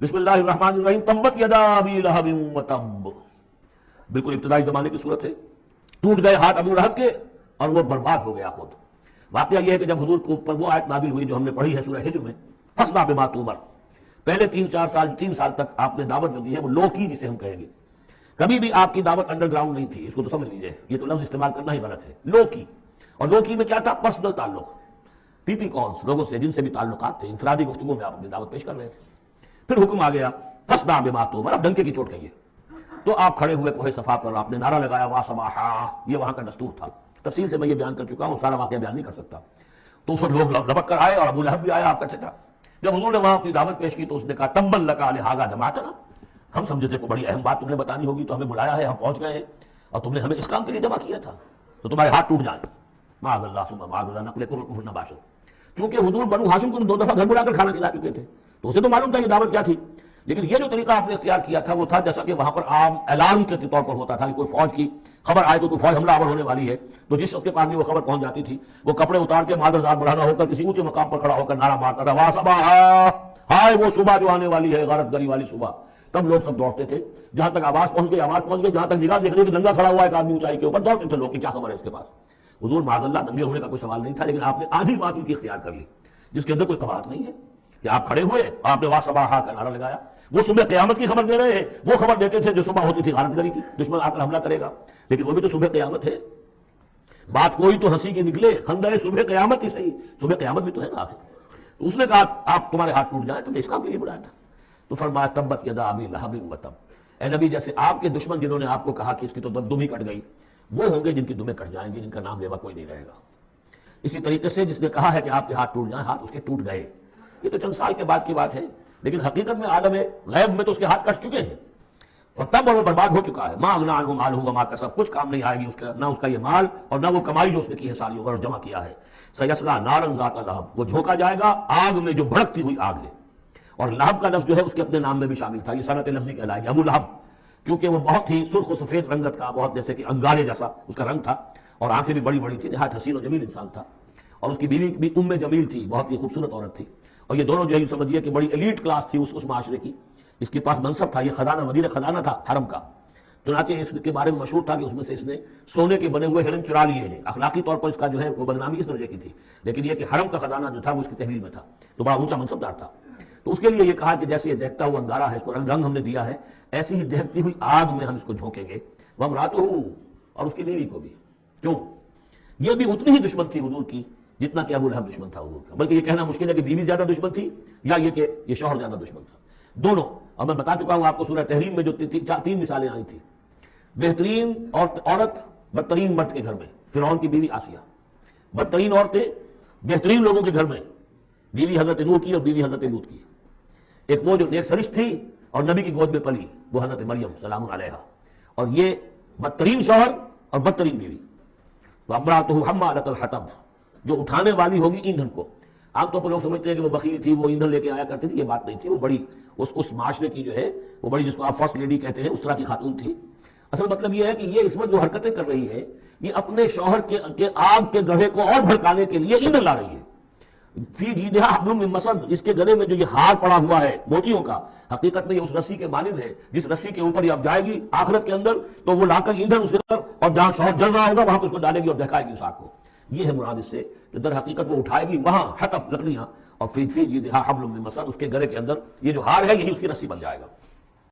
بسم اللہ الرحمن الرحیم تبت یدا ابی لہب وتب، بالکل ابتدائی زمانے کی صورت ہے. ٹوٹ گئے ہاتھ ابو لہب کے اور وہ برباد ہو گیا خود. واقعہ یہ ہے کہ جب حضور کے اوپر وہ آیت نازل ہوئی جو ہم نے پڑھی ہے سورہ ہجر میں، فاصدع بما تؤمر، پہلے 3 سال تک آپ نے دعوت جو دی ہے وہ لو کی، جسے ہم کہیں گے. کبھی بھی آپ کی دعوت انڈر گراؤنڈ نہیں تھی، اس کو تو سمجھ لیجئے، یہ تو لفظ استعمال کرنا ہی غلط ہے. لو کی، اور لو کی میں کیا تھا؟ پرسنل تعلق، پی پی کالز، لوگوں سے جن سے بھی تعلقات تھے، انفرادی گفتگو میں آپ اپنی دعوت پیش کر رہے تھے. پھر حکم آ گیا فاصدع بما تؤمر، اب ڈنکے کی چوٹ کہیے. تو آپ کھڑے ہوئے کوہ صفا پر، آپ نے نعرہ لگایا وا صباحا، یہ وہاں کا دستور تھا. تفصیل سے میں یہ بیان کر چکا ہوں، سارا واقعہ بیان نہیں کر سکتا. تو اس وقت لوگ لبک کر آئے اور ابو لہب بھی آیا آپ کا چچا. جب حضور نے وہاں اپنی دعوت پیش کی تو اس نے کہا تبا لک لہذا جمعتنا، ہم سمجھے تھے کوئی بڑی اہم بات تم نے بتانی ہوگی تو ہمیں بلایا ہے، ہم پہنچ گئے ہیں اور تم نے ہمیں اس کام کے لیے جمع کیا تھا، تو تمہارے ہاتھ ٹوٹ جائیں. معاذ اللہ ثم معاذ اللہ، نقل کفر نہ باشد. چونکہ حضور بنو ہاشم کو 2 دفعہ گھر بلا کر کھانا کھلا چکے تھے تو اسے تو معلوم تھا یہ دعوت کیا تھی. لیکن یہ جو طریقہ آپ نے اختیار کیا تھا وہ تھا جیسا کہ وہاں پر عام اعلان کے طور پر ہوتا تھا کہ کوئی فوج کی خبر آئے، کوئی فوج حملہ آور ہونے والی ہے، تو جس شخص کے پاس بھی وہ خبر پہنچ جاتی تھی وہ کپڑے اتار کے مادر ذات بڑھانا ہو کر کسی اونچے مقام پر کھڑا ہو کر نعرہ مارتا تھا وا صباحا، ہائے وہ صبح جو آنے والی ہے، غارت گری والی صبح. تب لوگ سب دوڑتے تھے، جہاں تک آواز پہنچ گئی، جہاں تک نگاہ دیکھ رہی کہ ننگا کھڑا ہوا ہے ایک آدمی اونچائی کے اوپر، دوڑتے تھے لوگ کہ کیا خبر ہے اس کے پاس. حضور معاذ اللہ ننگے ہونے کا کوئی سوال نہیں تھا، لیکن آپ نے آدھی بات ان کی اختیار کر لی جس کے اندر کوئی قباحت نہیں ہے کہ آپ کھڑے ہوئے اور آپ نے وا صباحا کا نعرہ لگایا. وہ صبح قیامت کی خبر دے رہے ہیں، وہ خبر دیتے تھے جو صبح ہوتی تھی غارت گری کی، دشمن آ کر حملہ کرے گا، لیکن وہ بھی تو صبح قیامت ہے. بات کوئی تو ہنسی کی نکلے، خندہ صبح قیامت ہی صحیح، صبح قیامت بھی تو ہے نا آخر. تو اس نے کہا آپ تمہارے ہاتھ ٹوٹ جائیں، تم نے اس کام کے لیے بلایا تھا. تو فرمایا تبت یدا ابی لہب وتب، اے نبی جیسے آپ کے دشمن جنہوں نے آپ کو کہا کہ اس کی تو دم ہی کٹ گئی، وہ ہوں گے جن کی دمیں کٹ جائیں گی، جن کا نام لیوا کوئی نہیں رہے گا. اسی طریقے سے جس نے کہا ہے کہ آپ کے ہاتھ ٹوٹ جائیں، ہاتھ اس کے ٹوٹ گئے. یہ تو چند سال کے بعد کی بات ہے، لیکن حقیقت میں عالم غیب میں تو اس کے ہاتھ کٹ چکے ہیں اور تب وہ برباد ہو چکا ہے. ما اغنی عنہ مالہ وما کسب، کچھ کام نہیں آئے گی اس کا، نہ اس کا یہ مال اور نہ وہ کمائی جو اس نے کی ہے ساری اور جمع کیا ہے. سیصلی نارا ذات لہب، وہ جھونکا جائے گا آگ میں جو بھڑکتی ہوئی آگ ہے. اور لہب کا لفظ جو ہے اس کے اپنے نام میں بھی شامل تھا، یہ صنعت لفظی کہلائے گی ابو لہب، کیونکہ وہ بہت ہی سرخ و سفید رنگت کا، بہت جیسے کہ انگارے جیسا اس کا رنگ تھا اور آنکھیں بھی بڑی بڑی تھی، نہایت حسین و جمیل انسان تھا. اور اس کی بیوی بھی ام جمیل تھی، بہت ہی خوبصورت عورت تھی. اور یہ دونوں جو ہے سمجھیے کہ بڑی ایلیٹ کلاس تھی اس معاشرے کی. اس کے پاس منصب تھا، یہ خزانہ وزیر خزانہ تھا حرم کا. چنانچہ اس کے بارے میں مشہور تھا کہ اس میں سے اس نے سونے کے بنے ہوئے ہرن چرا لیے ہیں. اخلاقی طور پر اس کا جو ہے وہ بدنامی اس درجے کی تھی، لیکن یہ کہ حرم کا خزانہ جو تھا وہ اس کی تحویل میں تھا، تو بڑا اونچا منصب دار تھا. تو اس کے لیے یہ کہا کہ جیسے یہ دہتا ہوا انگارہ ہے، اس کو رنگ ہم نے دیا ہے، ایسی ہی دہتی ہوئی آگ میں ہم اس کو جھونکیں گے. وامرأتہ، اور اس کی بیوی کو بھی. کیوں؟ یہ بھی اتنی ہی دشمن تھی حضور کی جتنا کہ ابو لہب دشمن تھا حضور کا. بلکہ یہ کہنا مشکل ہے کہ بیوی زیادہ دشمن تھی یا یہ کہ یہ شوہر زیادہ دشمن تھا، دونوں. اور میں بتا چکا ہوں آپ کو سورہ تحریم میں جو 3 مثالیں آئی تھی. بہترین عورت بدترین مرد کے گھر میں، فرعون کی بیوی آسیہ. بدترین عورتیں بہترین لوگوں کے گھر میں، بیوی حضرت نوح کی اور بیوی حضرت لوط کی. ایک وہ جو نیک سرشت تھی اور نبی کی گود میں پلی، وہ حضرت مریم سلام علیہا. اور یہ بدترین شوہر اور بدترین بیوی. وامرأتہ حمالۃ الحطب، جو اٹھانے والی ہوگی ایندھن کو. عام طور پر لوگ سمجھتے ہیں کہ وہ بخیل تھی، وہ ایندھن لے کے آیا کرتی تھی. یہ بات نہیں تھی، وہ بڑی اس معاشرے کی جو ہے وہ بڑی، جس کو آپ فرسٹ لیڈی کہتے ہیں، اس طرح کی خاتون تھی. اصل مطلب یہ ہے کہ یہ اس وقت جو حرکتیں کر رہی ہے یہ اپنے شوہر کے آگ کے گڑھے کو اور بھڑکانے کے لیے ایندھن لا رہی ہے. فی جیدہا حبل من مسد، اس کے گلے میں جو یہ ہار پڑا ہوا ہے موتیوں کا، حقیقت میں یہ اس رسی کے مانند ہے جس رسی کے اوپر یہ اب جائے گی آخرت کے اندر، تو وہ لا کر ایندھن اس کے اوپر، اور جہاں شوہر جل رہا ہوگا وہاں پہ اس کو ڈالے گی اور دہکائے گی اس آگ کو. یہ ہے مراد اس سے کہ در حقیقت وہ اٹھائے گی وہاں حطب لکڑیاں، اور فی جیدہا حبل من مسد، اس کے گلے کے اندر یہ جو ہار ہے یہی اس کی رسی بن جائے گا.